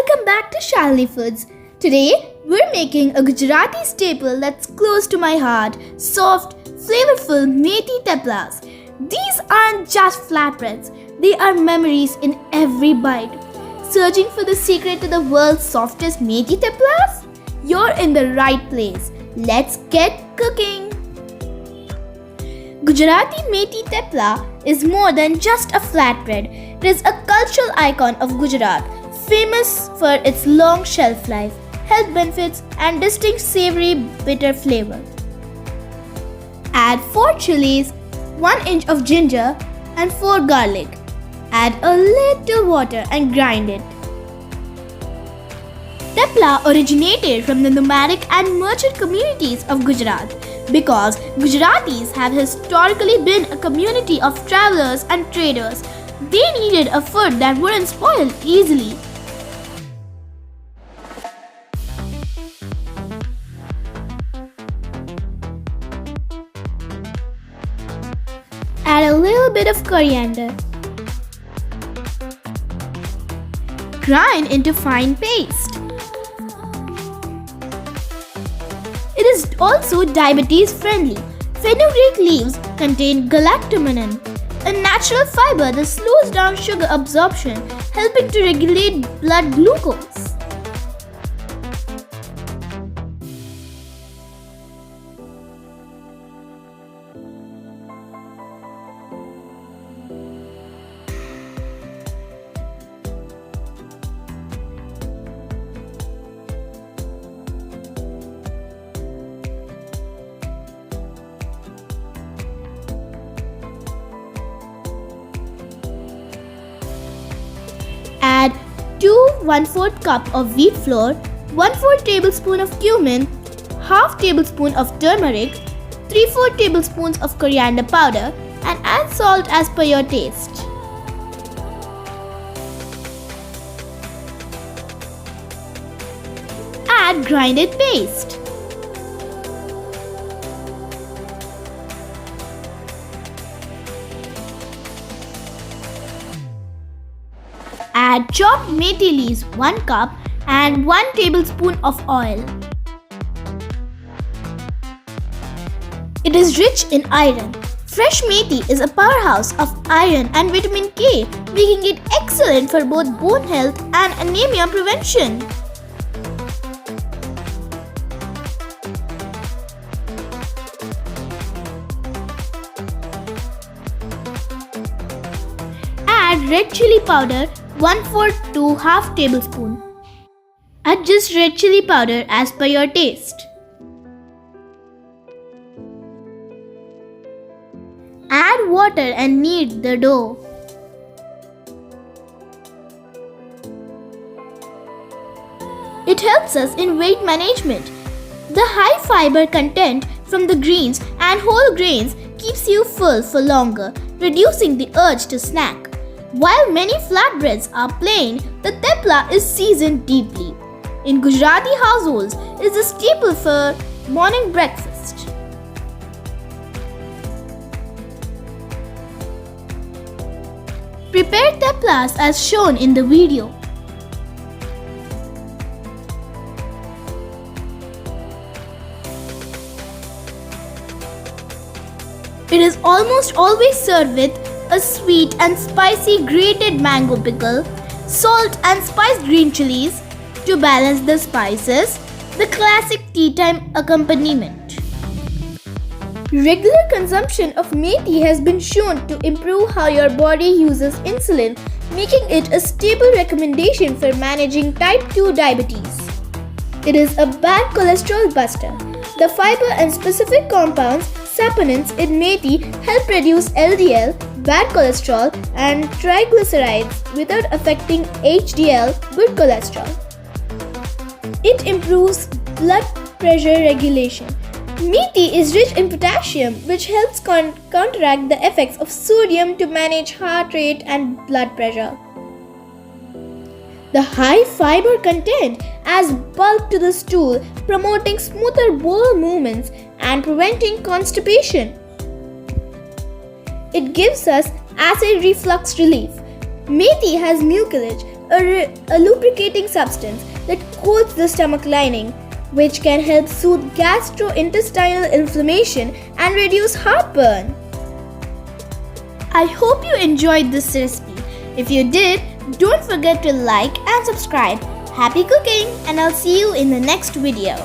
Welcome back to Shalini Foods. Today, we're making a Gujarati staple that's close to my heart, soft, flavorful Methi Theplas. These aren't just flatbreads, they are memories in every bite. Searching for the secret to the world's softest Methi Theplas? You're in the right place. Let's get cooking! Gujarati Methi Thepla is more than just a flatbread. It is a cultural icon of Gujarat, famous for its long shelf life, health benefits, and distinct savory bitter flavor. Add 4 chilies, 1 inch of ginger, and 4 garlic. Add a little water and grind it. Thepla originated from the nomadic and merchant communities of Gujarat because Gujaratis have historically been a community of travelers and traders. They needed a food that wouldn't spoil easily. Add a little bit of coriander. Grind into fine paste. It is also diabetes friendly. Fenugreek leaves contain galactomannan, a natural fiber that slows down sugar absorption, helping to regulate blood glucose. Add 2 1/4 cup of wheat flour, 1/4 tablespoon of cumin, half tablespoon of turmeric, 3/4 tablespoons of coriander powder, and add salt as per your taste. Add grinded paste. Add chopped methi leaves 1 cup and 1 tablespoon of oil. It is rich in iron. Fresh methi is a powerhouse of iron and vitamin K, making it excellent for both bone health and anemia prevention. Add red chili powder 1/4 to half tablespoon. Adjust red chili powder as per your taste. Add water and knead the dough. It helps us in weight management. The high fiber content from the greens and whole grains keeps you full for longer, reducing the urge to snack. While many flatbreads are plain, the thepla is seasoned deeply. In Gujarati households, it is a staple for morning breakfast. Prepare theplas as shown in the video. It is almost always served with a sweet and spicy grated mango pickle, salt and spiced green chilies to balance the spices, the classic tea time accompaniment. Regular consumption of methi has been shown to improve how your body uses insulin, making it a stable recommendation for managing type 2 diabetes. It is a bad cholesterol buster. The fiber and specific compounds saponins in methi help reduce LDL, bad cholesterol, and triglycerides without affecting HDL, good cholesterol. It improves blood pressure regulation. Methi is rich in potassium, which helps counteract the effects of sodium to manage heart rate and blood pressure. The high fiber content adds bulk to the stool, promoting smoother bowel movements and preventing constipation. It gives us acid reflux relief. Methi has mucilage, a lubricating substance that coats the stomach lining, which can help soothe gastrointestinal inflammation and reduce heartburn. I hope you enjoyed this recipe. If you did, don't forget to like and subscribe. Happy cooking, and I'll see you in the next video.